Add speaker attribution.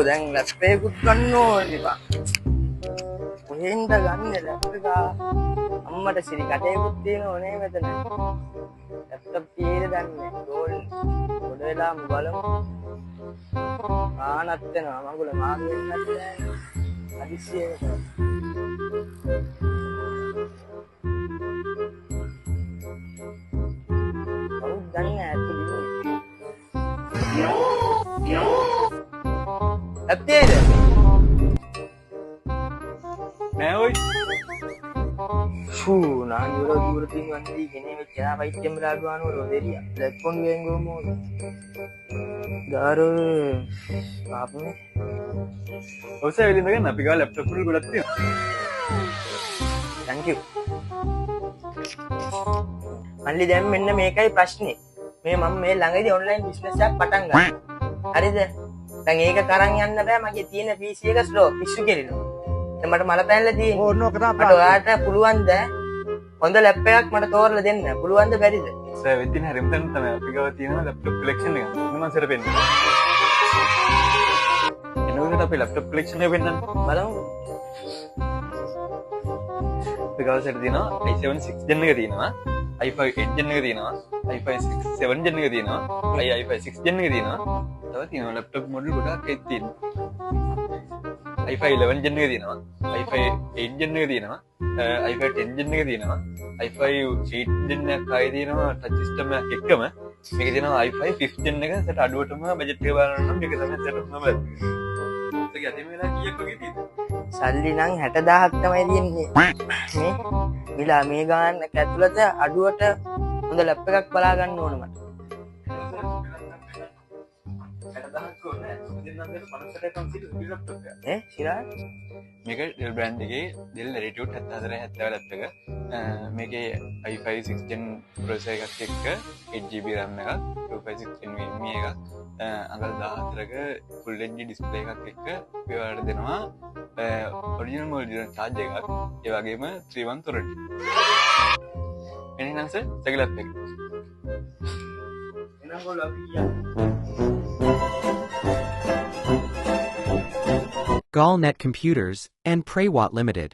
Speaker 1: දැන් ලැප්ටොප් එකකුත් ගන්න ඕනේ බා. කොහෙන්ද ගන්නෙ ලැප්ටොප් එක? අම්මට සිරි කටේකුත් තියෙනවනේ මෙතන. ලැප්ටොප් තියෙද දන්නේ. ඩෝල් පොඩ වෙලාම බලමු. ආනත් වෙනවා මගුල මාරු වෙන්නත් නෑ. හදිස්සියෙකට. කවුද දන්නේ ඇතුළේ. ඇත්තේද?
Speaker 2: නෑ ඔයි.
Speaker 1: ನಾನು ದೂರ ತಿಂಗಳು ಅಂದಿದ್ದೇನೆ ಜನ ವೈದ್ಯಂಬರಾಗುವಾನು ರೋದೇರಿಯ ಲೆಕ್ಕೊಂಡು ಹೆಂಗೋ ಮೋದು ದಾರು ಪಾಪನೆ
Speaker 2: ඔස වෙලින්දගෙන අපි ගාව ලැප්ටොප් එක ගොඩක් තියෙනවා.
Speaker 1: thank you මල්ලි දැන් මෙන්න මේකයි ප්‍රශ්නේ මේ මම මේ ළඟදී ඔන්ලයින් බිස්නස් එකක් පටන් ගත්තා හරිද දැන් ඒක කරන් යන්න බෑ මගේ තියෙන PC එක ස්ලෝ පිස්සු කෙරෙනවා දැන් මට මල පැනලා තියෙන්නේ ඕන ඔක තමයි මට ඔයාලට පුළුවන්ද හොඳ ලැප් එකක් මට තෝරලා දෙන්න පුළුවන්ද බැරිද
Speaker 2: සර් වෙතින් හරිම තැන තමයි අපි ගාව තියෙන ලැප්ටොප් කලෙක්ෂන් එක මම සර පෙන්නන්න එනකොට අපි ලැප්ටොප් කලෙක්ෂන් එක පෙන්නන්න
Speaker 1: බලමු
Speaker 2: අපි ගාව සර තියෙනවා i7 6 gen එක තියෙනවා i5 8 gen එක තියෙනවා i5 6 7 gen එක තියෙනවා i5 6 gen එක තියෙනවා තව තියෙනවා ලැප්ටොප් මොඩල් ගොඩක් ඒත් තියෙනවා i5 11 gen එක තියෙනවා i5 8 gen එක තියෙනවා i5 10 gen එක තියෙනවා i5 8 gen එකක් ආයේ තියෙනවා ටච් සිස්ටම් එකක් එක්කම මේක තියෙනවා i5 5th gen එක සට අඩුවටම බජට් එක බලනවා නම් මේක තමයි සට හොඳම ඒක යතිම වෙලා කීයක් වගේ තියෙනවද
Speaker 1: සල්ලි නම් 60000ක් තමයි තියෙන්නේ මේ මිලා මේ ගානක් ඇතුළත අඩුවට හොඳ ලැප් එකක් බලා ගන්න ඕන මට
Speaker 2: 60000ක් ඕනේ දෙන්නම් 50ට කම්පියුටර් ලැප්ටොප් එක
Speaker 1: සිරාජ්
Speaker 2: මේක Dell brand එකේ Dell Latitude 7470 ලැප් එක මේකේ i5 6 gen processor එකක් එක්ක 8GB RAM එකක් 256 NVMe එකක් අඟල් 14ක full HD display එකක් එක්ක ඔයාලට දෙනවා original mode charge එකක් ඒ වගේම 3-1 torrent එහෙනම් සර් සෙක ලැප් එක එනම් ගොල්ලෝ අපි
Speaker 3: Gallnet Computers and Praywat Limited.